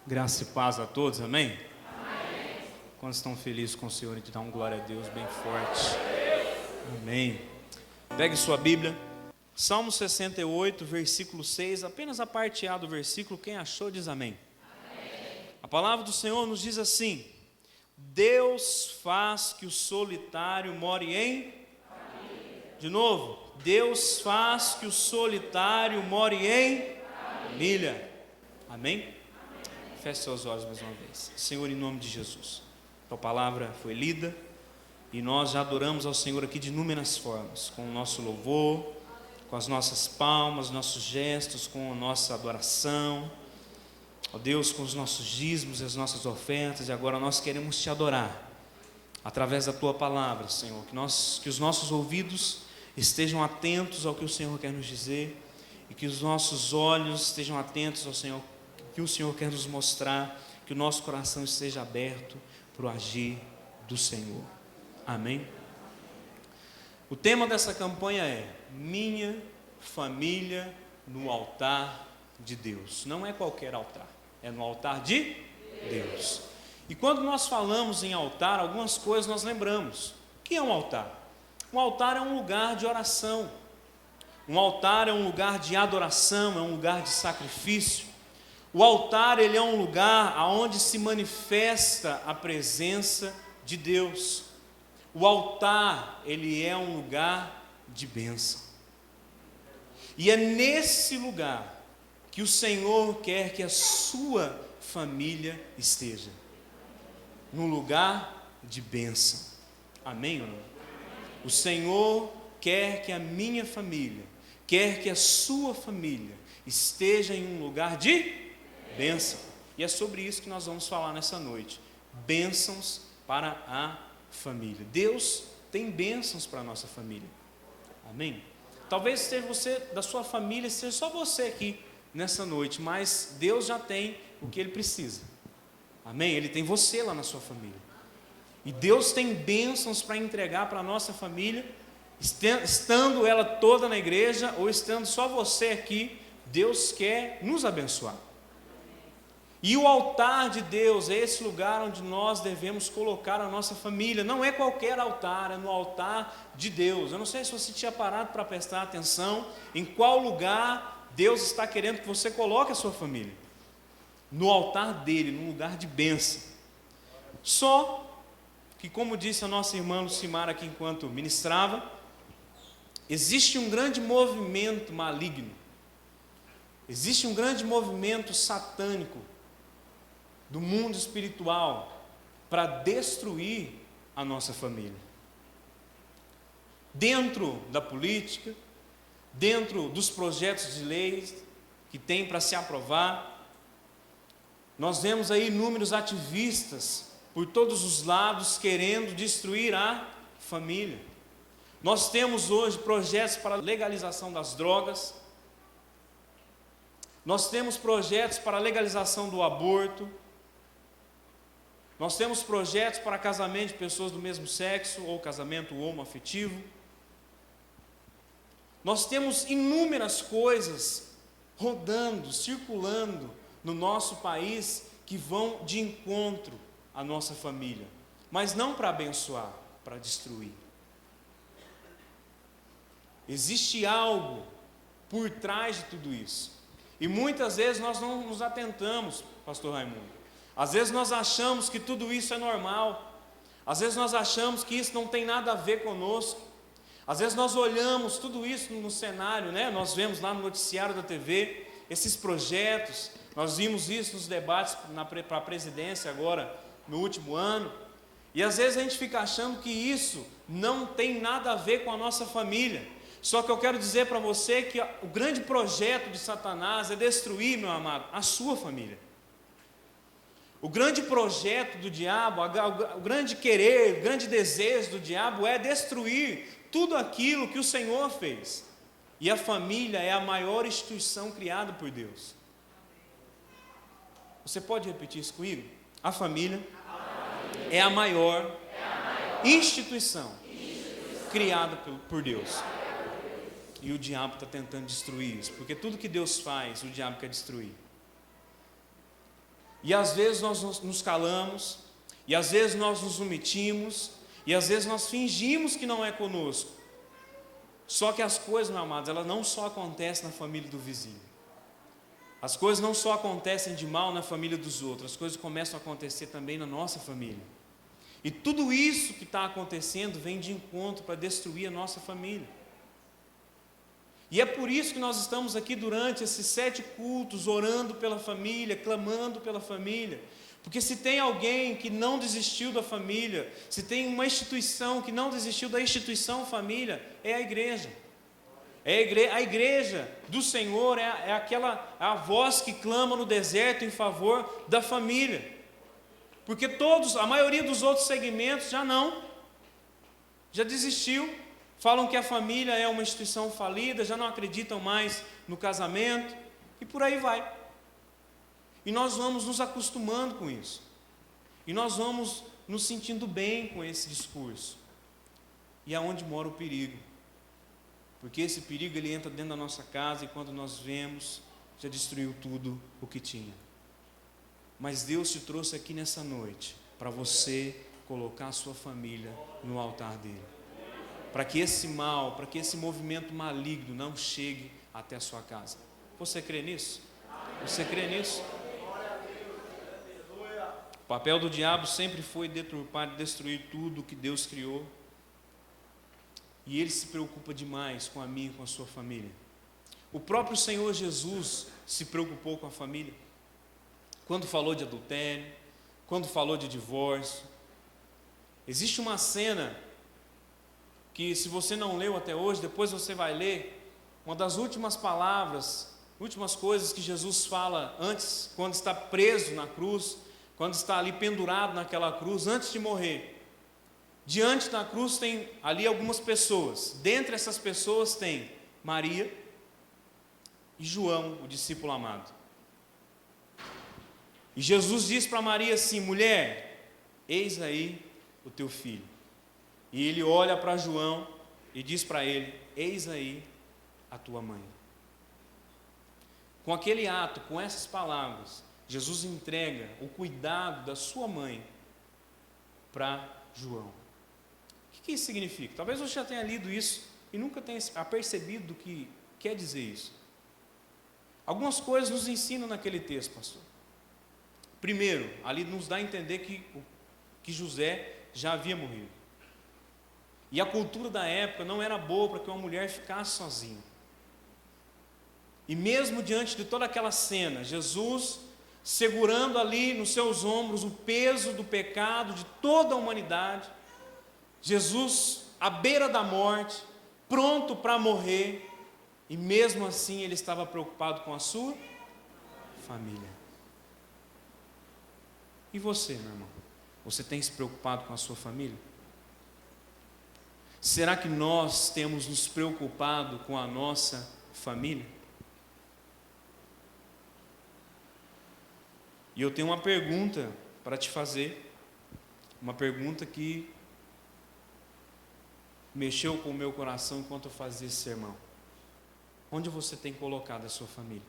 Graça e paz a todos, amém? Amém. Quantos estão felizes com o Senhor e te dá um glória a Deus bem forte? Amém. Pegue sua Bíblia, Salmo 68, versículo 6, apenas a parte A do versículo, quem achou diz amém. Amém. A palavra do Senhor nos diz assim: Deus faz que o solitário more em família. De novo, Deus faz que o solitário more em família. Amém? Feche seus olhos mais uma vez. Senhor, em nome de Jesus, tua palavra foi lida e nós já adoramos ao Senhor aqui de inúmeras formas, com o nosso louvor, com as nossas palmas, nossos gestos, com a nossa adoração, ó Deus, com os nossos dízimos e as nossas ofertas. E agora nós queremos te adorar através da tua palavra, Senhor, que os nossos ouvidos estejam atentos ao que o Senhor quer nos dizer e que os nossos olhos estejam atentos ao Senhor, que o Senhor quer nos mostrar, que o nosso coração esteja aberto para o agir do Senhor. Amém? O tema dessa campanha é Minha Família no Altar de Deus. Não é qualquer altar, é no altar de Deus. E quando nós falamos em altar, algumas coisas nós lembramos. O que é um altar? Um altar é um lugar de oração. Um altar é um lugar de adoração, é um lugar de sacrifício. O altar, ele é um lugar onde se manifesta a presença de Deus. O altar, ele é um lugar de bênção. E é nesse lugar que o Senhor quer que a sua família esteja. Num lugar de bênção. Amém ou não? O Senhor quer que a minha família, quer que a sua família esteja em um lugar de bênção. E é sobre isso que nós vamos falar nessa noite. Bênçãos para a família. Deus tem bênçãos para a nossa família. Amém? Talvez seja você, da sua família, seja só você aqui nessa noite, mas Deus já tem o que Ele precisa. Amém? Ele tem você lá na sua família. E Deus tem bênçãos para entregar para a nossa família, estando ela toda na igreja ou estando só você aqui. Deus quer nos abençoar. E o altar de Deus é esse lugar onde nós devemos colocar a nossa família. Não é qualquer altar, é no altar de Deus. Eu não sei se você tinha parado para prestar atenção em qual lugar Deus está querendo que você coloque a sua família. No altar dele, num lugar de bênção. Só que, como disse a nossa irmã Lucimar aqui enquanto ministrava, existe um grande movimento maligno. Existe um grande movimento satânico do mundo espiritual para destruir a nossa família. Dentro da política, dentro dos projetos de leis que tem para se aprovar, nós vemos aí inúmeros ativistas por todos os lados querendo destruir a família. Nós temos hoje projetos para a legalização das drogas, nós temos projetos para a legalização do aborto, nós temos projetos para casamento de pessoas do mesmo sexo ou casamento homoafetivo. Nós temos inúmeras coisas rodando, circulando no nosso país que vão de encontro à nossa família, mas não para abençoar, para destruir. Existe algo por trás de tudo isso. E muitas vezes nós não nos atentamos, pastor Raimundo. Às vezes nós achamos que tudo isso é normal. Às vezes nós achamos que isso não tem nada a ver conosco. Às vezes nós olhamos tudo isso no cenário, né? Nós vemos lá no noticiário da TV, esses projetos. Nós vimos isso nos debates para a presidência agora, no último ano. E às vezes a gente fica achando que isso não tem nada a ver com a nossa família. Só que eu quero dizer para você que o grande projeto de Satanás é destruir, meu amado, a sua família. O grande projeto do diabo, o grande querer, o grande desejo do diabo é destruir tudo aquilo que o Senhor fez. E a família é a maior instituição criada por Deus. Você pode repetir isso comigo? A família é a maior instituição criada por Deus. E o diabo está tentando destruir isso, porque tudo que Deus faz, o diabo quer destruir. E às vezes nós nos calamos, e às vezes nós nos omitimos, e às vezes nós fingimos que não é conosco. Só que as coisas, meus amados, elas não só acontecem na família do vizinho. As coisas não só acontecem de mal na família dos outros, as coisas começam a acontecer também na nossa família. E tudo isso que está acontecendo vem de encontro para destruir a nossa família. E é por isso que nós estamos aqui durante esses 7 cultos, orando pela família, clamando pela família. Porque se tem alguém que não desistiu da família, se tem uma instituição que não desistiu da instituição família, é a igreja. A igreja do Senhor é a voz que clama no deserto em favor da família. Porque a maioria dos outros segmentos já desistiu. Falam que a família é uma instituição falida, já não acreditam mais no casamento, e por aí vai. E nós vamos nos acostumando com isso. E nós vamos nos sentindo bem com esse discurso. E aonde mora o perigo? Porque esse perigo ele entra dentro da nossa casa e quando nós vemos, já destruiu tudo o que tinha. Mas Deus te trouxe aqui nessa noite para você colocar a sua família no altar dele. Para que esse mal, para que esse movimento maligno não chegue até a sua casa. Você crê nisso? Você crê nisso? O papel do diabo sempre foi deturpar e destruir tudo que Deus criou. E ele se preocupa demais com a minha e com a sua família. O próprio Senhor Jesus se preocupou com a família. Quando falou de adultério, quando falou de divórcio. Existe uma cena que se você não leu até hoje, depois você vai ler, uma das últimas palavras, últimas coisas que Jesus fala antes, quando está preso na cruz, quando está ali pendurado naquela cruz, antes de morrer. Diante da cruz tem ali algumas pessoas, dentre essas pessoas tem Maria e João, o discípulo amado. E Jesus diz para Maria assim: mulher, eis aí o teu filho. E ele olha para João e diz para ele: eis aí a tua mãe. Com aquele ato, com essas palavras, Jesus entrega o cuidado da sua mãe para João. O que isso significa? Talvez você já tenha lido isso e nunca tenha percebido do que quer dizer isso. Algumas coisas nos ensinam naquele texto, pastor. Primeiro, ali nos dá a entender que José já havia morrido. E a cultura da época não era boa para que uma mulher ficasse sozinha. E mesmo diante de toda aquela cena, Jesus segurando ali nos seus ombros o peso do pecado de toda a humanidade, Jesus à beira da morte, pronto para morrer, e mesmo assim ele estava preocupado com a sua família. E você, meu irmão? Você tem se preocupado com a sua família? Será que nós temos nos preocupado com a nossa família? E eu tenho uma pergunta para te fazer, uma pergunta que mexeu com o meu coração enquanto eu fazia esse sermão. Onde você tem colocado a sua família?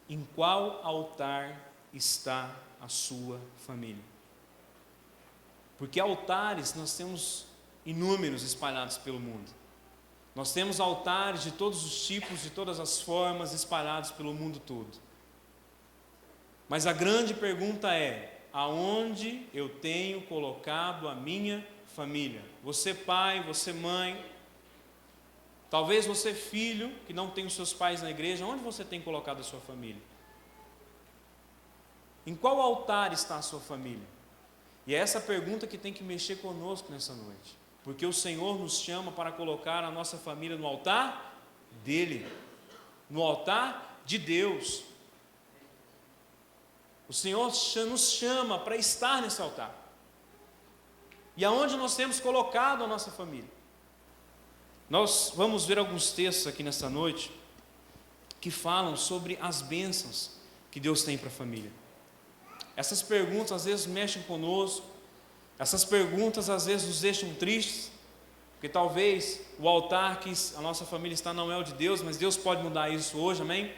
Em qual altar está a sua família? Porque altares nós temos inúmeros espalhados pelo mundo. Nós temos altares de todos os tipos, de todas as formas, espalhados pelo mundo todo. Mas a grande pergunta é: aonde eu tenho colocado a minha família? Você pai, você mãe, talvez você filho, que não tem os seus pais na igreja, onde você tem colocado a sua família? Em qual altar está a sua família? E é essa pergunta que tem que mexer conosco nessa noite. Porque o Senhor nos chama para colocar a nossa família no altar dele, no altar de Deus. O Senhor nos chama para estar nesse altar. E aonde nós temos colocado a nossa família? Nós vamos ver alguns textos aqui nessa noite que falam sobre as bênçãos que Deus tem para a família. Essas perguntas às vezes mexem conosco, essas perguntas às vezes nos deixam tristes, porque talvez o altar que a nossa família está não é o de Deus, mas Deus pode mudar isso hoje, amém?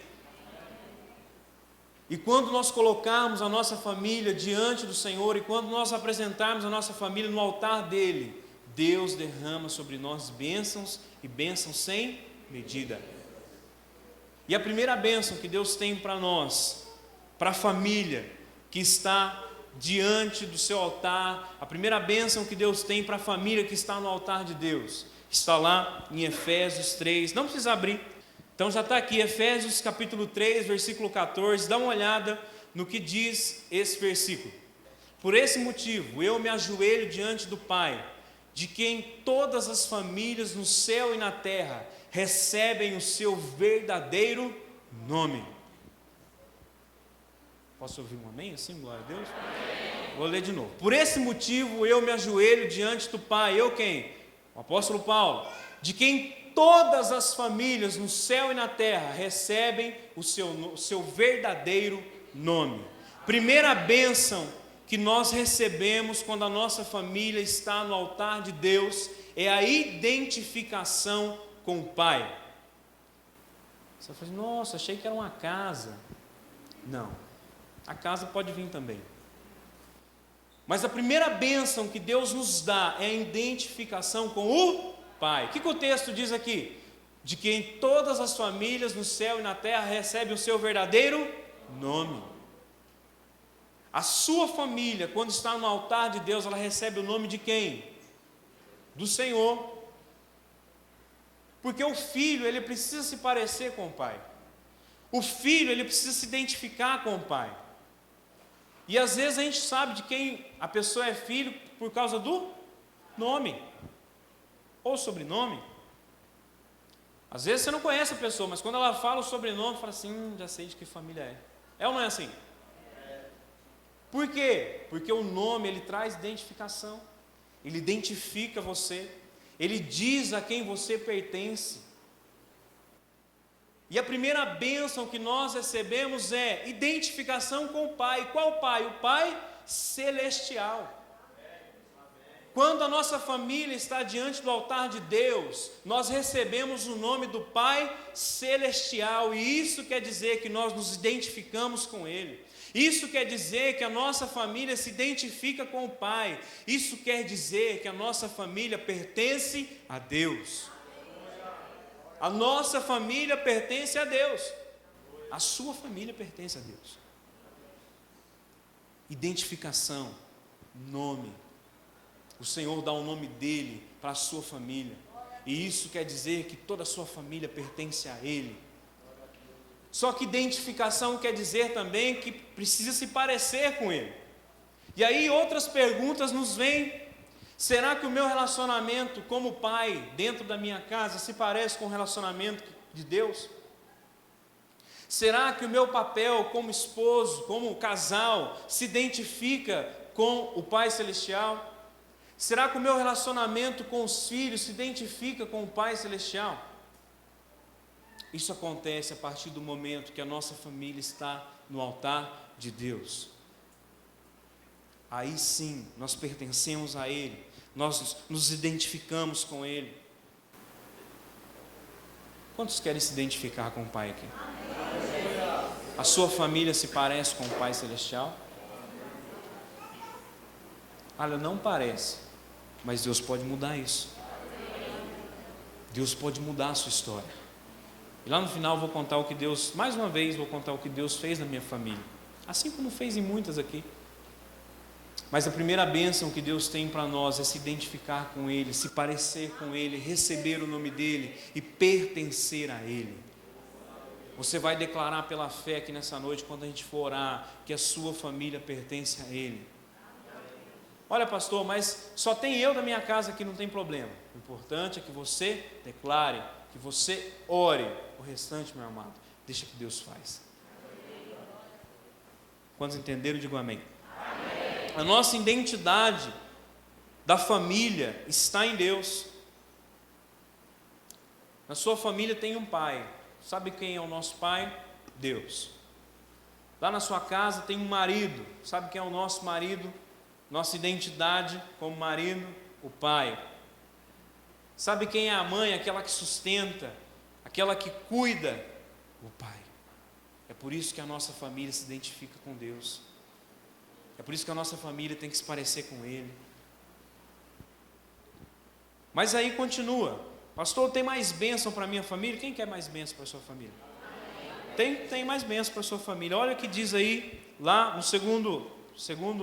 E quando nós colocarmos a nossa família diante do Senhor, e quando nós apresentarmos a nossa família no altar dele, Deus derrama sobre nós bênçãos e bênçãos sem medida. E a primeira bênção que Deus tem para nós, para a família que está diante do seu altar, a primeira bênção que Deus tem para a família que está no altar de Deus, está lá em Efésios 3, não precisa abrir, então já está aqui, Efésios capítulo 3, versículo 14, dá uma olhada no que diz esse versículo. Por esse motivo, eu me ajoelho diante do Pai, de quem todas as famílias no céu e na terra recebem o seu verdadeiro nome. Posso ouvir um amém assim, glória a Deus? Amém. Vou ler de novo. Por esse motivo eu me ajoelho diante do Pai. Eu quem? O apóstolo Paulo. De quem todas as famílias no céu e na terra recebem o seu verdadeiro nome. Primeira bênção que nós recebemos quando a nossa família está no altar de Deus é a identificação com o Pai. Você fala, nossa, achei que era uma casa. Não, a casa pode vir também. Mas a primeira bênção que Deus nos dá é a identificação com o Pai. O que o texto diz aqui? De que em todas as famílias no céu e na terra recebem o seu verdadeiro nome. A sua família, quando está no altar de Deus, ela recebe o nome de quem? Do Senhor. Porque o filho, ele precisa se parecer com o pai. O filho, ele precisa se identificar com o pai. E às vezes a gente sabe de quem a pessoa é filho por causa do nome ou sobrenome. Às vezes você não conhece a pessoa, mas quando ela fala o sobrenome, fala assim, já sei de que família é. É ou não é assim? Por quê? Porque o nome, ele traz identificação. Ele identifica você. Ele diz a quem você pertence. E a primeira bênção que nós recebemos é identificação com o Pai. Qual Pai? O Pai celestial. Quando a nossa família está diante do altar de Deus, nós recebemos o nome do Pai celestial. E isso quer dizer que nós nos identificamos com Ele. Isso quer dizer que a nossa família se identifica com o Pai. Isso quer dizer que a nossa família pertence a Deus. A nossa família pertence a Deus. A sua família pertence a Deus. Identificação, nome. O Senhor dá o nome dEle para a sua família. E isso quer dizer que toda a sua família pertence a Ele. Só que identificação quer dizer também que precisa se parecer com Ele. E aí outras perguntas nos vêm. Será que o meu relacionamento como pai dentro da minha casa se parece com o relacionamento de Deus? Será que o meu papel como esposo, como casal, se identifica com o Pai Celestial? Será que o meu relacionamento com os filhos se identifica com o Pai Celestial? Isso acontece a partir do momento que a nossa família está no altar de Deus. Aí sim, nós pertencemos a Ele, nós nos identificamos com Ele. Quantos querem se identificar com o Pai aqui? A sua família se parece com o Pai Celestial? Olha, não parece, mas Deus pode mudar isso. Deus pode mudar a sua história. E lá no final eu vou contar o que Deus, mais uma vez vou contar o que Deus fez na minha família, assim como fez em muitas aqui. Mas a primeira bênção que Deus tem para nós é se identificar com Ele, se parecer com Ele, receber o nome dEle e pertencer a Ele. Você vai declarar pela fé que nessa noite, quando a gente for orar, que a sua família pertence a Ele. Olha, pastor, mas só tem eu da minha casa que não tem problema. O importante é que você declare, que você ore. O restante, meu amado, deixa que Deus faz. Quantos entenderam, digo amém. A nossa identidade da família está em Deus. Na sua família tem um pai. Sabe quem é o nosso pai? Deus. Lá na sua casa tem um marido. Sabe quem é o nosso marido? Nossa identidade como marido? O pai. Sabe quem é a mãe? Aquela que sustenta, aquela que cuida? O pai. É por isso que a nossa família se identifica com Deus. É por isso que a nossa família tem que se parecer com Ele. Mas aí continua. Pastor, tem mais bênção para a minha família? Quem quer mais bênção para a sua família? Tem mais bênção para a sua família. Olha o que diz aí, lá no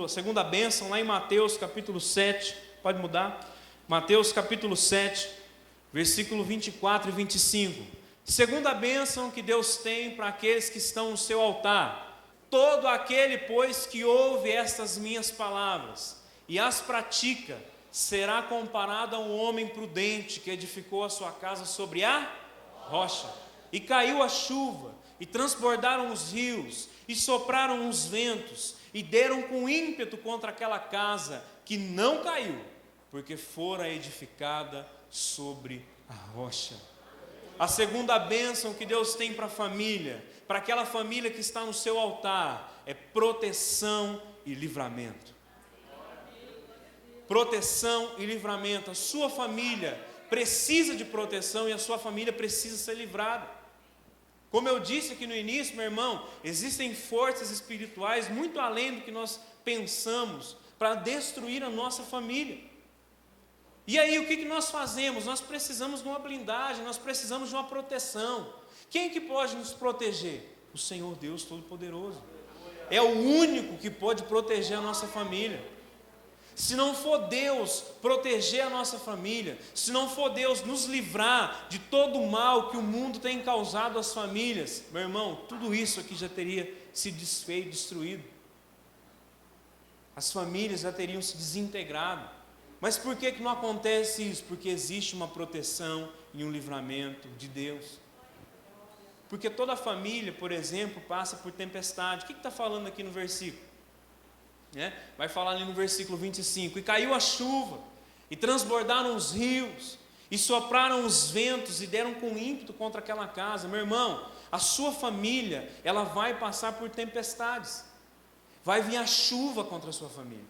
a segunda bênção, lá em Mateus capítulo 7. Pode mudar? Mateus capítulo 7, versículo 24 e 25. Segunda bênção que Deus tem para aqueles que estão no seu altar. Todo aquele, pois, que ouve estas minhas palavras e as pratica, será comparado a um homem prudente que edificou a sua casa sobre a rocha. E caiu a chuva, e transbordaram os rios, e sopraram os ventos, e deram com ímpeto contra aquela casa, que não caiu, porque fora edificada sobre a rocha. A segunda bênção que Deus tem para a família, para aquela família que está no seu altar, é proteção e livramento. Proteção e livramento. A sua família precisa de proteção e a sua família precisa ser livrada. Como eu disse aqui no início, meu irmão, existem forças espirituais muito além do que nós pensamos para destruir a nossa família. E aí o que nós fazemos? Nós precisamos de uma blindagem, nós precisamos de uma proteção. Quem que pode nos proteger? O Senhor Deus Todo-Poderoso. É o único que pode proteger a nossa família. Se não for Deus proteger a nossa família, se não for Deus nos livrar de todo o mal que o mundo tem causado às famílias, meu irmão, tudo isso aqui já teria se desfeito, destruído. As famílias já teriam se desintegrado. Mas por que não acontece isso? Porque existe uma proteção e um livramento de Deus. Porque toda família, por exemplo, passa por tempestade. O que está falando aqui no versículo? Vai falar ali no versículo 25. E caiu a chuva, e transbordaram os rios, e sopraram os ventos, e deram com ímpeto contra aquela casa. Meu irmão, a sua família, ela vai passar por tempestades. Vai vir a chuva contra a sua família.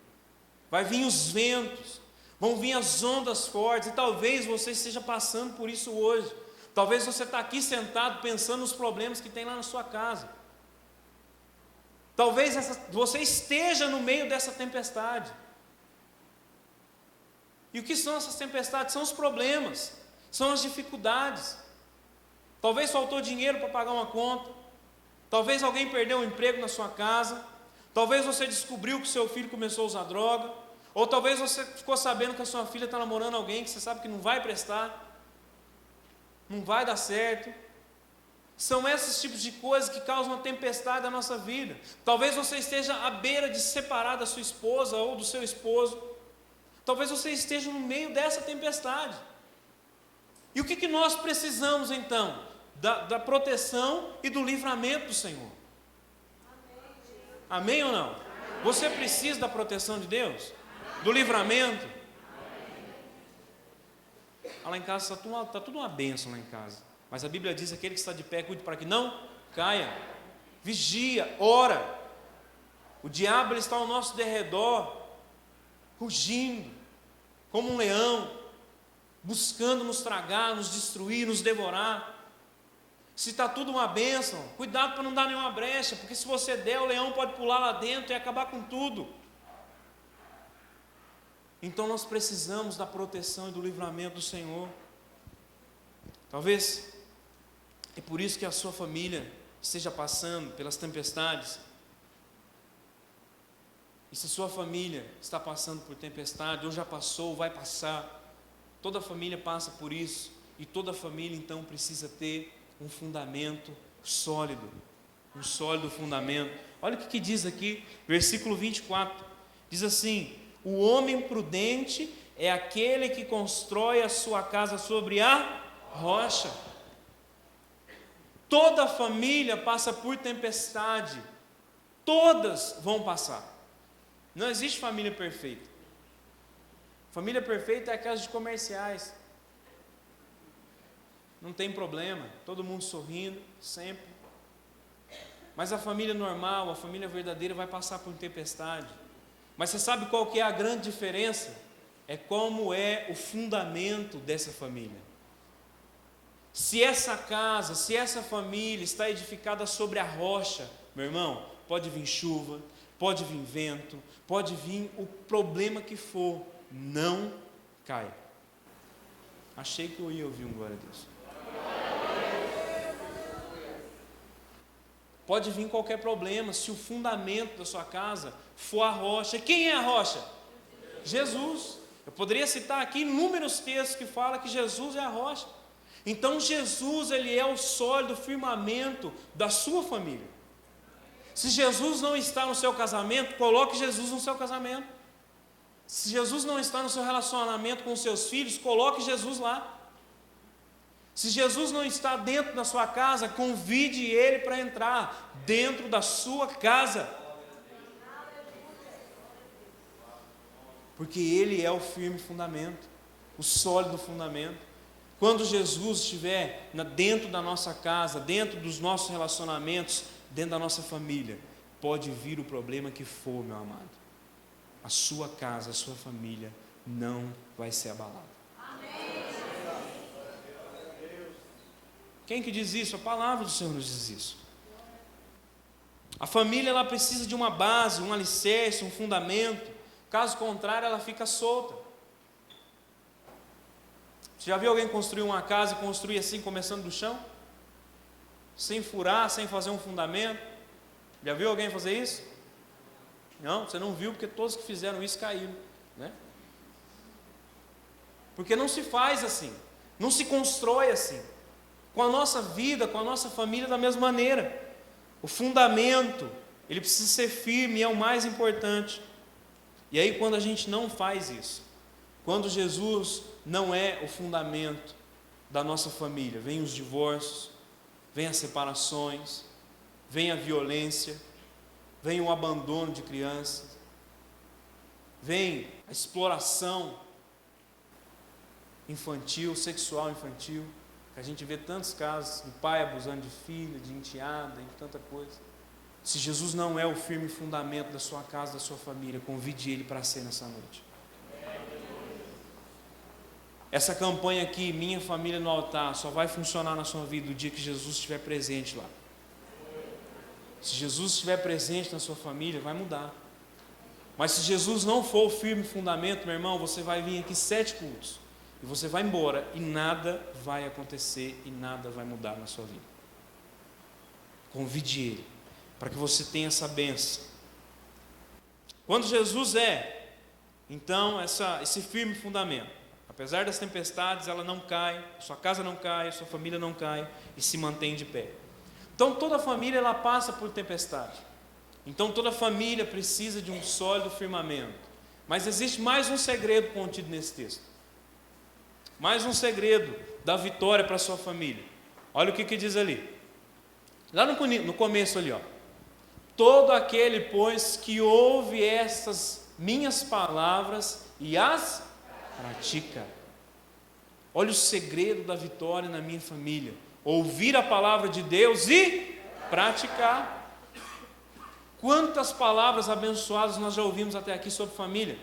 Vai vir os ventos. Vão vir as ondas fortes. E talvez você esteja passando por isso hoje. Talvez você está aqui sentado pensando nos problemas que tem lá na sua casa. Talvez você esteja no meio dessa tempestade. E o que são essas tempestades? São os problemas, são as dificuldades. Talvez faltou dinheiro para pagar uma conta. Talvez alguém perdeu um emprego na sua casa. Talvez você descobriu que seu filho começou a usar droga. Ou talvez você ficou sabendo que a sua filha está namorando alguém que você sabe que não vai prestar, não vai dar certo. São esses tipos de coisas que causam uma tempestade na nossa vida. Talvez você esteja à beira de se separar da sua esposa ou do seu esposo. Talvez você esteja no meio dessa tempestade. E o que nós precisamos então? Da proteção e do livramento do Senhor. Amém ou não? Você precisa da proteção de Deus? Do livramento? Lá em casa está tudo uma bênção lá em casa. Mas a Bíblia diz: aquele que está de pé, cuide para que não caia. Vigia, ora. O diabo ele está ao nosso derredor, rugindo, como um leão, buscando nos tragar, nos destruir, nos devorar. Se está tudo uma bênção, cuidado para não dar nenhuma brecha, porque se você der, o leão pode pular lá dentro e acabar com tudo. Então nós precisamos da proteção e do livramento do Senhor. Talvez é por isso que a sua família esteja passando pelas tempestades. E se sua família está passando por tempestade, ou já passou, ou vai passar, toda família passa por isso. E toda família então precisa ter um fundamento sólido. Um sólido fundamento. Olha o que diz aqui, versículo 24. Diz assim: o homem prudente é aquele que constrói a sua casa sobre a rocha. Toda família passa por tempestade. Todas vão passar. Não existe família perfeita. Família perfeita é aquelas de comerciais. Não tem problema, todo mundo sorrindo, sempre. Mas a família normal, a família verdadeira vai passar por tempestade. Mas você sabe qual que é a grande diferença? É como é o fundamento dessa família. Se essa casa, se essa família está edificada sobre a rocha, meu irmão, pode vir chuva, pode vir vento, pode vir o problema que for, não cai. Achei que eu ia ouvir um glória a Deus. Pode vir qualquer problema, se o fundamento da sua casa for a rocha. Quem é a rocha? Jesus. Eu poderia citar aqui inúmeros textos que falam que Jesus é a rocha. Então Jesus, ele é o sólido firmamento da sua família. Se Jesus não está no seu casamento, coloque Jesus no seu casamento. Se Jesus não está no seu relacionamento com os seus filhos, coloque Jesus lá. Se Jesus não está dentro da sua casa, convide ele para entrar dentro da sua casa. Porque ele é o firme fundamento, o sólido fundamento. Quando Jesus estiver dentro da nossa casa, dentro dos nossos relacionamentos, dentro da nossa família, pode vir o problema que for, meu amado. A sua casa, a sua família não vai ser abalada. Amém. Quem que diz isso? A palavra do Senhor nos diz isso. A família, ela precisa de uma base, um alicerce, um fundamento. Caso contrário, ela fica solta. Você já viu alguém construir uma casa e construir assim, começando do chão? Sem furar, sem fazer um fundamento? Já viu alguém fazer isso? Não, você não viu, porque todos que fizeram isso caíram, né? Porque não se faz assim, não se constrói assim. Com a nossa vida, com a nossa família da mesma maneira. O fundamento, ele precisa ser firme, é o mais importante. E aí quando a gente não faz isso, quando Jesus não é o fundamento da nossa família, vem os divórcios, vem as separações, vem a violência, vem o abandono de crianças, vem a exploração infantil, sexual infantil, que a gente vê tantos casos de pai abusando de filha, de enteada, de tanta coisa. Se Jesus não é o firme fundamento da sua casa, da sua família, convide ele para ser nessa noite. Essa campanha aqui, Minha Família no Altar, só vai funcionar na sua vida o dia que Jesus estiver presente lá. Se Jesus estiver presente na sua família, vai mudar. Mas se Jesus não for o firme fundamento, meu irmão, você vai vir aqui 7 cultos, e você vai embora, e nada vai acontecer, e nada vai mudar na sua vida. Convide ele, para que você tenha essa bênção. Quando Jesus é, então, esse firme fundamento, apesar das tempestades, ela não cai, sua casa não cai, sua família não cai, e se mantém de pé. Então toda família, ela passa por tempestade. Então toda família precisa de um sólido firmamento. Mas existe mais um segredo contido nesse texto. Mais um segredo da vitória para a sua família. Olha o que diz ali. Lá no começo ali, ó. Todo aquele, pois, que ouve estas minhas palavras e as pratica. Olha o segredo da vitória na minha família. Ouvir a palavra de Deus e praticar. Quantas palavras abençoadas nós já ouvimos até aqui sobre família?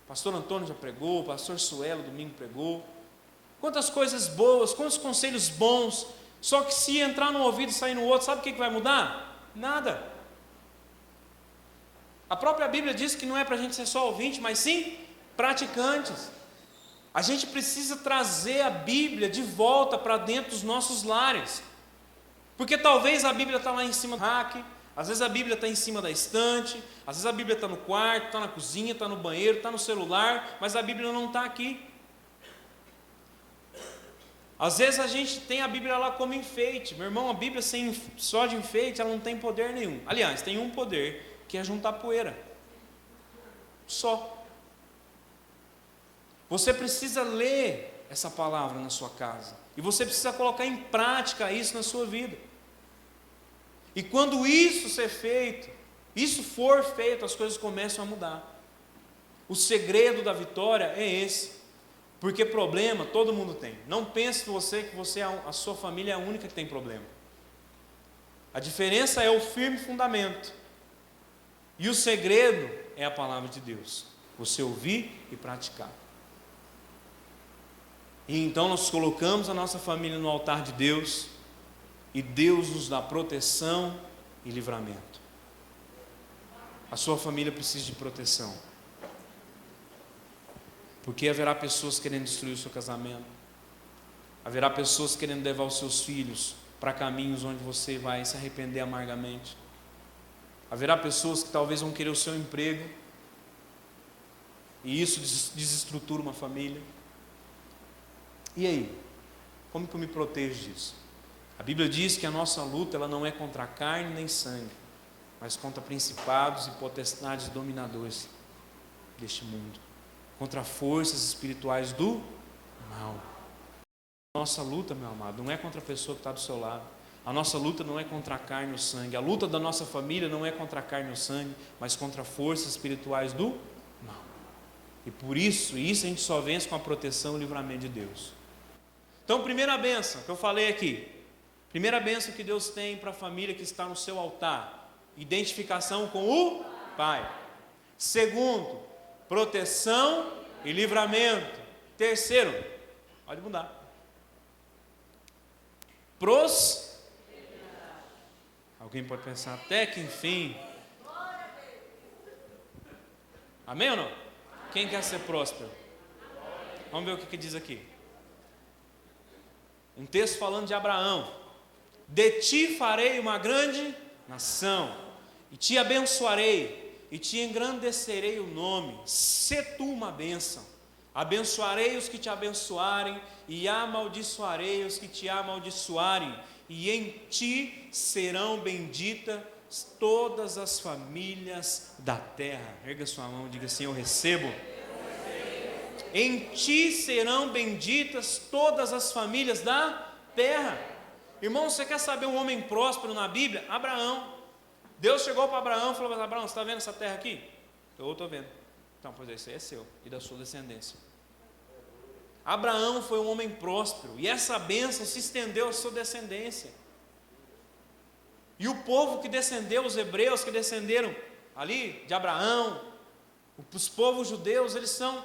Pastor Antônio já pregou, pastor Suelo domingo pregou. Quantas coisas boas, quantos conselhos bons. Só que se entrar no ouvido e sair no outro, sabe o que vai mudar? Nada. A própria Bíblia diz que não é para a gente ser só ouvinte, mas sim praticantes. A gente precisa trazer a Bíblia de volta para dentro dos nossos lares. Porque talvez a Bíblia está lá em cima do rack, às vezes a Bíblia está em cima da estante, às vezes a Bíblia está no quarto, está na cozinha, está no banheiro, está no celular, mas a Bíblia não está aqui. Às vezes a gente tem a Bíblia lá como enfeite. Meu irmão, a Bíblia só de enfeite, ela não tem poder nenhum. Aliás, tem um poder, que é juntar poeira. Só. Você precisa ler essa palavra na sua casa. E você precisa colocar em prática isso na sua vida. E quando isso ser feito, isso for feito, as coisas começam a mudar. O segredo da vitória é esse. Porque problema todo mundo tem. Não pense que a sua família é a única que tem problema. A diferença é o firme fundamento. E o segredo é a palavra de Deus. Você ouvir e praticar. E então nós colocamos a nossa família no altar de Deus. E Deus nos dá proteção e livramento. A sua família precisa de proteção. Porque haverá pessoas querendo destruir o seu casamento. Haverá pessoas querendo levar os seus filhos para caminhos onde você vai se arrepender amargamente. Haverá pessoas que talvez vão querer o seu emprego. E isso desestrutura uma família. E aí? Como que eu me protejo disso? A Bíblia diz que a nossa luta ela não é contra a carne nem sangue, mas contra principados e potestades dominadores deste mundo, contra forças espirituais do mal. A nossa luta, meu amado, não é contra a pessoa que está do seu lado. A nossa luta não é contra a carne ou o sangue. A luta da nossa família não é contra a carne ou o sangue, mas contra forças espirituais do mal. E por isso a gente só vence com a proteção e o livramento de Deus. Então, primeira bênção que eu falei aqui. Primeira bênção que Deus tem para a família que está no seu altar. Identificação com o Pai. Segundo, proteção e livramento. Terceiro, pode mudar. Alguém pode pensar, até que enfim. Amém ou não? Quem quer ser próspero? Vamos ver o que diz aqui. Um texto falando de Abraão. De ti farei uma grande nação, e te abençoarei, e te engrandecerei o nome. Sê tu uma bênção. Abençoarei os que te abençoarem, e amaldiçoarei os que te amaldiçoarem, e em ti serão benditas todas as famílias da terra. Erga sua mão e diga assim: eu recebo. Em ti serão benditas todas as famílias da terra. Irmão, você quer saber um homem próspero na Bíblia? Abraão. Deus chegou para Abraão e falou: Abraão, você está vendo essa terra aqui? Eu estou vendo. Então, pois é, isso aí é seu e da sua descendência. Abraão foi um homem próspero, e essa bênção se estendeu à sua descendência. E o povo que descendeu, os hebreus que descenderam ali de Abraão, os povos judeus, eles são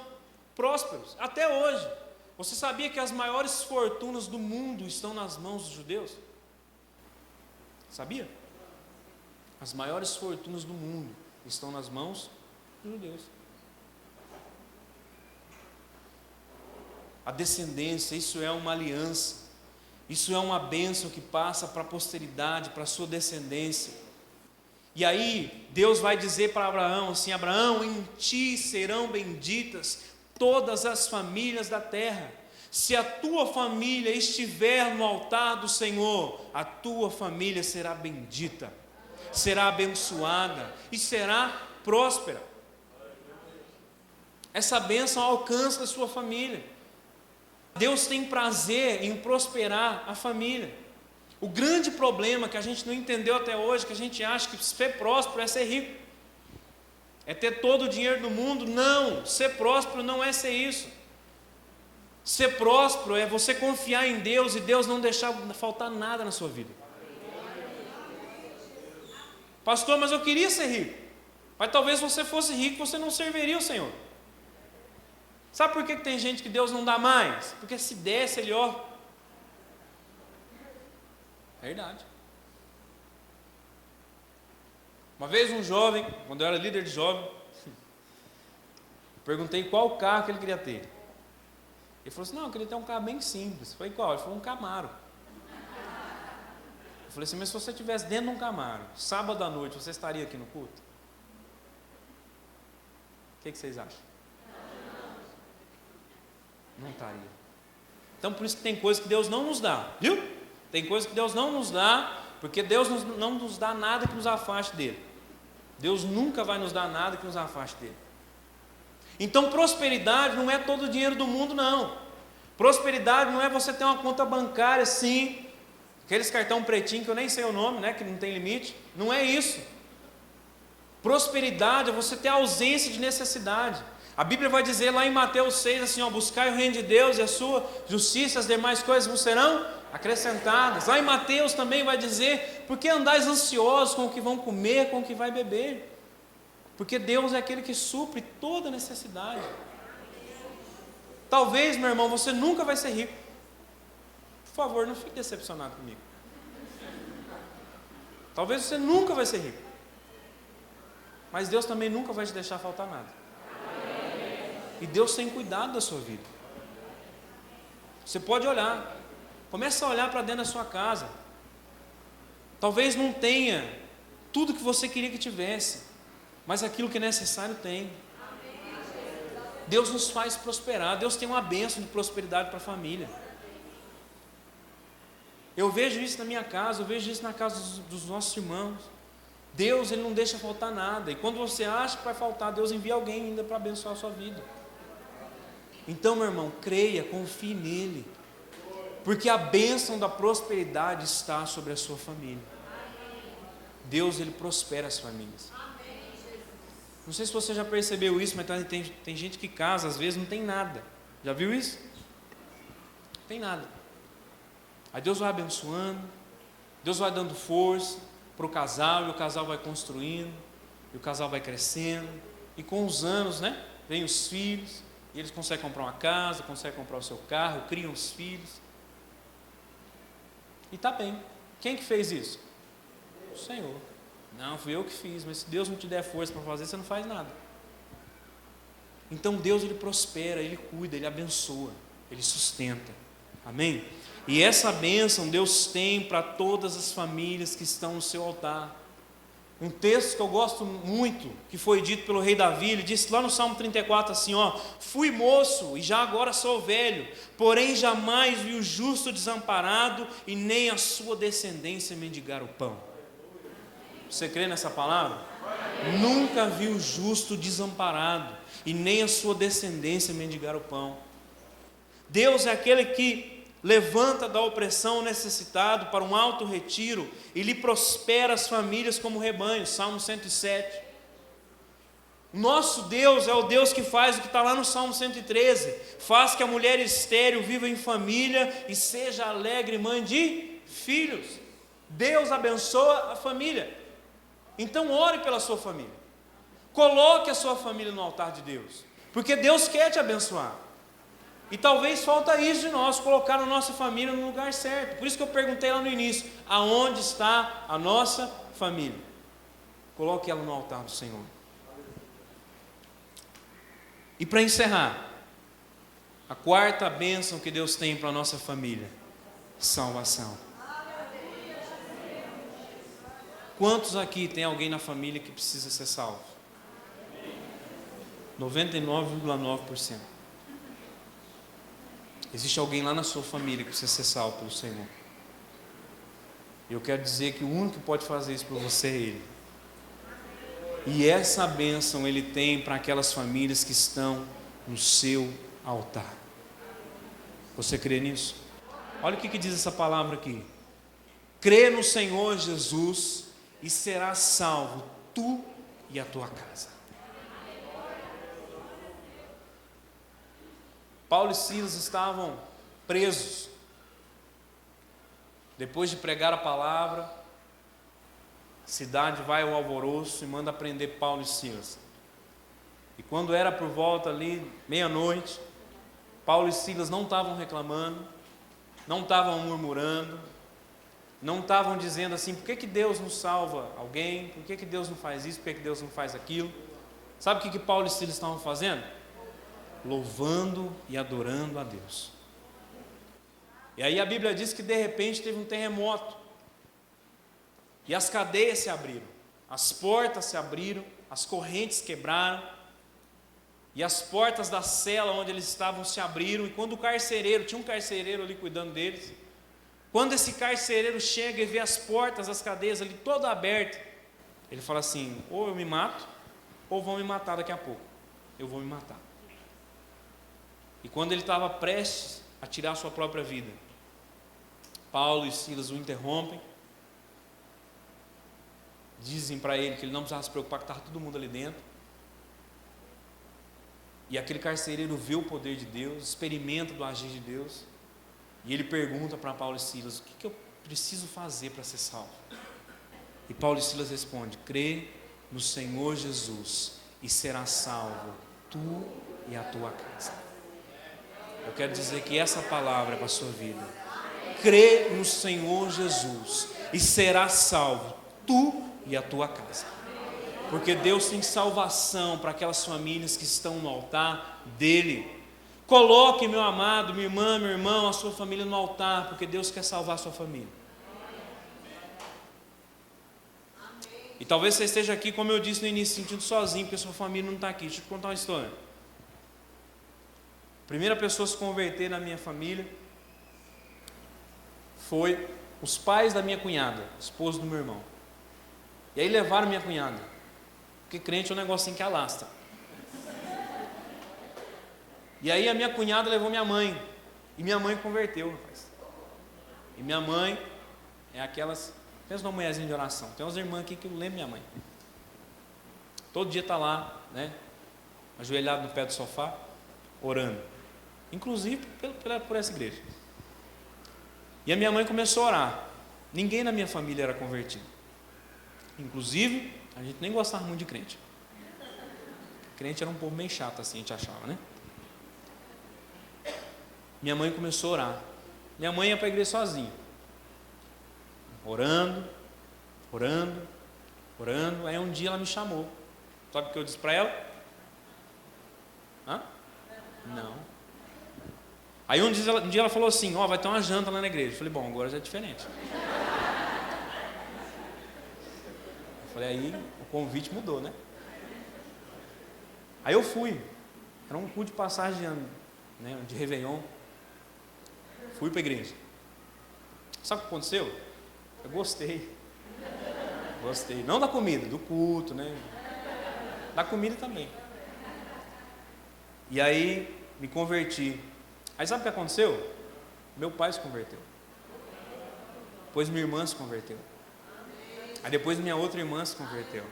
prósperos até hoje. Você sabia que as maiores fortunas do mundo estão nas mãos dos judeus? Sabia? As maiores fortunas do mundo estão nas mãos dos judeus. A descendência, isso é uma aliança, isso é uma bênção que passa para a posteridade, para a sua descendência. E aí Deus vai dizer para Abraão assim: Abraão, em ti serão benditas todas as famílias da terra. Se a tua família estiver no altar do Senhor, a tua família será bendita, será abençoada e será próspera. Essa bênção alcança a sua família. Deus tem prazer em prosperar a família. O grande problema que a gente não entendeu até hoje, que a gente acha que ser próspero é ser rico, é ter todo o dinheiro do mundo. Não, ser próspero não é ser isso. Ser próspero é você confiar em Deus e Deus não deixar faltar nada na sua vida. Pastor, mas eu queria ser rico. Mas talvez você fosse rico, você não serviria o Senhor. Sabe por que tem gente que Deus não dá mais? Porque se desse, Ele Verdade. Uma vez um jovem, quando eu era líder de jovem, perguntei qual carro que ele queria ter. Ele falou assim: não, eu queria ter um carro bem simples. Eu falei: qual? Ele falou: um Camaro. Eu falei assim: mas se você estivesse dentro de um Camaro, sábado à noite, você estaria aqui no culto? O que vocês acham? Não estaria. Então por isso que tem coisas que Deus não nos dá, viu? Tem coisas que Deus não nos dá, porque Deus não nos dá nada que nos afaste dele. Deus nunca vai nos dar nada que nos afaste dele. Então prosperidade não é todo o dinheiro do mundo, não. Prosperidade não é você ter uma conta bancária assim, aqueles cartão pretinho que eu nem sei o nome, né, que não tem limite. Não é isso. Prosperidade é você ter ausência de necessidade. A Bíblia vai dizer lá em Mateus 6 assim: buscai o reino de Deus e a sua justiça, as demais coisas vos serão acrescentadas. Lá em Mateus também vai dizer: por que andais ansiosos com o que vão comer, com o que vai beber? Porque Deus é aquele que supre toda necessidade. Talvez, meu irmão, você nunca vai ser rico. Por favor, não fique decepcionado comigo. Talvez você nunca vai ser rico. Mas Deus também nunca vai te deixar faltar nada. E Deus tem cuidado da sua vida. Você pode olhar. Começa a olhar para dentro da sua casa. Talvez não tenha tudo que você queria que tivesse, mas aquilo que é necessário tem. Deus nos faz prosperar. Deus tem uma bênção de prosperidade para a família. Eu vejo isso na minha casa, eu vejo isso na casa dos nossos irmãos. Deus, Ele não deixa faltar nada. E quando você acha que vai faltar, Deus envia alguém ainda para abençoar a sua vida. Então, meu irmão, creia, confie nele. Porque a bênção da prosperidade está sobre a sua família. Deus, Ele prospera as famílias. Não sei se você já percebeu isso, mas tem gente que casa, às vezes não tem nada. Já viu isso? Não tem nada. Aí Deus vai abençoando, Deus vai dando força para o casal, e o casal vai construindo, e o casal vai crescendo, e com os anos, vem os filhos, e eles conseguem comprar uma casa, conseguem comprar o seu carro, criam os filhos, e está bem. Quem que fez isso? O Senhor. Não, fui eu que fiz, mas se Deus não te der força para fazer, você não faz nada. Então Deus, Ele prospera, Ele cuida, Ele abençoa, Ele sustenta, amém? E essa bênção Deus tem para todas as famílias que estão no seu altar. Um texto que eu gosto muito, que foi dito pelo rei Davi, ele disse lá no Salmo 34 assim: fui moço e já agora sou velho, porém jamais vi o justo desamparado e nem a sua descendência mendigar o pão. Você crê nessa palavra? Nunca vi o justo desamparado e nem a sua descendência mendigar o pão. Deus é aquele que levanta da opressão o necessitado para um alto retiro e lhe prospera as famílias como rebanho. Salmo 107. Nosso Deus é o Deus que faz o que está lá no Salmo 113: faz que a mulher estéril viva em família e seja alegre mãe de filhos. Deus abençoa a família. Então ore pela sua família, coloque a sua família no altar de Deus, porque Deus quer te abençoar. E talvez falta isso de nós, colocar a nossa família no lugar certo. Por isso que eu perguntei lá no início: aonde está a nossa família? Coloque ela no altar do Senhor. E para encerrar, a quarta bênção que Deus tem para a nossa família: salvação. Quantos aqui tem alguém na família que precisa ser salvo? 99,9%. Existe alguém lá na sua família que precisa ser salvo pelo Senhor. E eu quero dizer que o único que pode fazer isso por você é Ele. E essa bênção Ele tem para aquelas famílias que estão no seu altar. Você crê nisso? Olha o que diz essa palavra aqui: crê no Senhor Jesus e serás salvo, tu e a tua casa. Paulo e Silas estavam presos. Depois de pregar a palavra, a cidade vai ao alvoroço e manda prender Paulo e Silas. E quando era por volta ali, meia-noite, Paulo e Silas não estavam reclamando, não estavam murmurando, não estavam dizendo assim: por que Deus não salva alguém? Por que Deus não faz isso? Por que Deus não faz aquilo? Sabe o que Paulo e Silas estavam fazendo? Louvando e adorando a Deus. E aí a Bíblia diz que de repente teve um terremoto, e as cadeias se abriram, as portas se abriram, as correntes quebraram, e as portas da cela onde eles estavam se abriram. E quando o carcereiro, tinha um carcereiro ali cuidando deles, quando esse carcereiro chega e vê as portas, as cadeias ali toda aberta, ele fala assim: ou eu me mato, ou vão me matar daqui a pouco. Eu vou me matar. E quando ele estava prestes a tirar a sua própria vida, Paulo e Silas o interrompem, dizem para ele que ele não precisava se preocupar, que estava todo mundo ali dentro. E aquele carcereiro vê o poder de Deus, experimenta do agir de Deus, E ele pergunta para Paulo e Silas: o que eu preciso fazer para ser salvo? E Paulo e Silas respondem: crê no Senhor Jesus e serás salvo, tu e a tua casa. Eu quero dizer que essa palavra é para a sua vida. Crê no Senhor Jesus e serás salvo, tu e a tua casa. Porque Deus tem salvação para aquelas famílias que estão no altar dele. Coloque, meu amado, minha irmã, meu irmão, a sua família no altar, porque Deus quer salvar a sua família. E talvez você esteja aqui, como eu disse no início, sentindo sozinho, porque sua família não está aqui. Deixa eu te contar uma história. A primeira pessoa a se converter na minha família foi os pais da minha cunhada, esposo do meu irmão. E aí levaram minha cunhada, porque crente é um negocinho que alastra. E aí a minha cunhada levou minha mãe, e minha mãe converteu, rapaz. E minha mãe é aquelas, pensa numa mulherzinha de oração. Tem umas irmãs aqui que eu lembro minha mãe. Todo dia está lá, né, ajoelhado no pé do sofá, orando. Inclusive por essa igreja. E a minha mãe começou a orar. Ninguém na minha família era convertido. Inclusive, a gente nem gostava muito de crente. Crente era um povo meio chato assim, a gente achava, né? Minha mãe começou a orar. Minha mãe ia para a igreja sozinha. Orando. Aí um dia ela me chamou. Sabe o que eu disse para ela? Hã? Não. Aí um dia ela falou assim: vai ter uma janta lá na igreja. Eu falei: bom, agora já é diferente. Eu falei: aí o convite mudou, né? Aí eu fui. Era um culto de passagem de ano, né, de Réveillon. Fui para a igreja. Sabe o que aconteceu? Eu gostei. Não da comida, do culto, né? Da comida também. E aí me converti. Aí sabe o que aconteceu? Meu pai se converteu. Depois minha irmã se converteu. Aí depois minha outra irmã se converteu.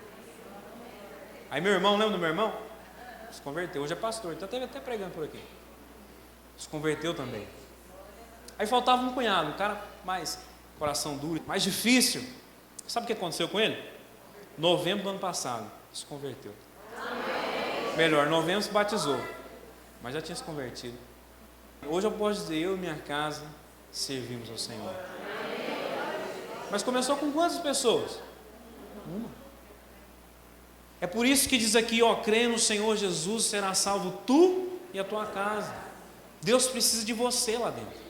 Aí meu irmão, lembra do meu irmão? Se converteu. Hoje é pastor, então esteve até pregando por aqui. Se converteu também. Aí faltava um cunhado, um cara mais coração duro, mais difícil. Sabe o que aconteceu com ele? Novembro do ano passado, se converteu. Melhor, novembro se batizou, mas já tinha se convertido. Hoje eu posso dizer: eu e minha casa servimos ao Senhor. Mas começou com quantas pessoas? Uma. É por isso que diz aqui: crê no Senhor Jesus, será salvo tu e a tua casa. Deus precisa de você lá dentro.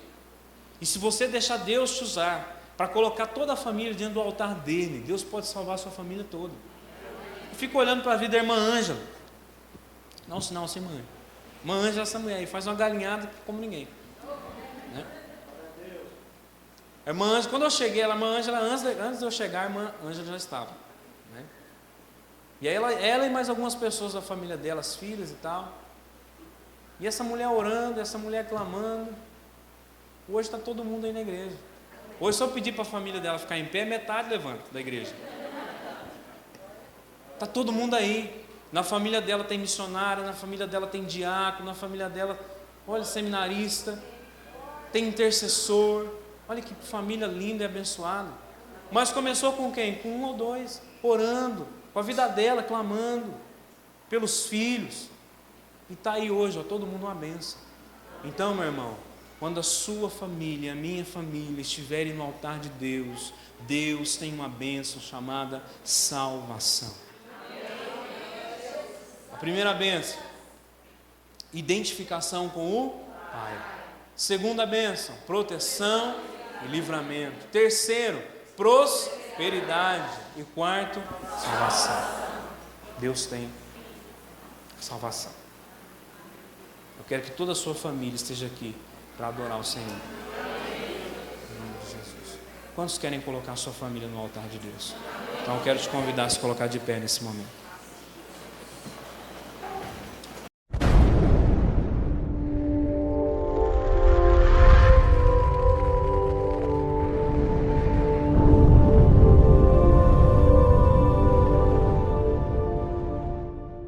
E se você deixar Deus te usar para colocar toda a família diante do altar dele, Deus pode salvar a sua família toda. Eu fico olhando para a vida da irmã Ângela. Não, sinal sem mãe. Irmã Ângela, essa mulher aí, faz uma galinhada como ninguém, né? A irmã Ângela, quando eu cheguei, a irmã Ângela, antes de eu chegar, a irmã Ângela já estava, né? E aí ela e mais algumas pessoas da família dela, as filhas e tal. E essa mulher orando, essa mulher clamando. Hoje está todo mundo aí na igreja. Hoje, se eu pedir para a família dela ficar em pé, metade levanta da igreja. Está todo mundo aí. Na família dela tem missionário, na família dela tem diácono, na família dela, olha, seminarista, tem intercessor. Olha que família linda e abençoada. Mas começou com quem? Com um ou dois, orando, com a vida dela, clamando pelos filhos. E está aí hoje, todo mundo uma bênção. Então, meu irmão, quando a sua família, a minha família estiverem no altar de Deus, Deus tem uma bênção chamada salvação. A primeira bênção, identificação com o Pai. Segunda bênção, proteção e livramento. Terceiro, prosperidade. E quarto, salvação. Deus tem salvação. Eu quero que toda a sua família esteja aqui para adorar o Senhor. Em nome de Jesus. Quantos querem colocar a sua família no altar de Deus? Então eu quero te convidar a se colocar de pé nesse momento.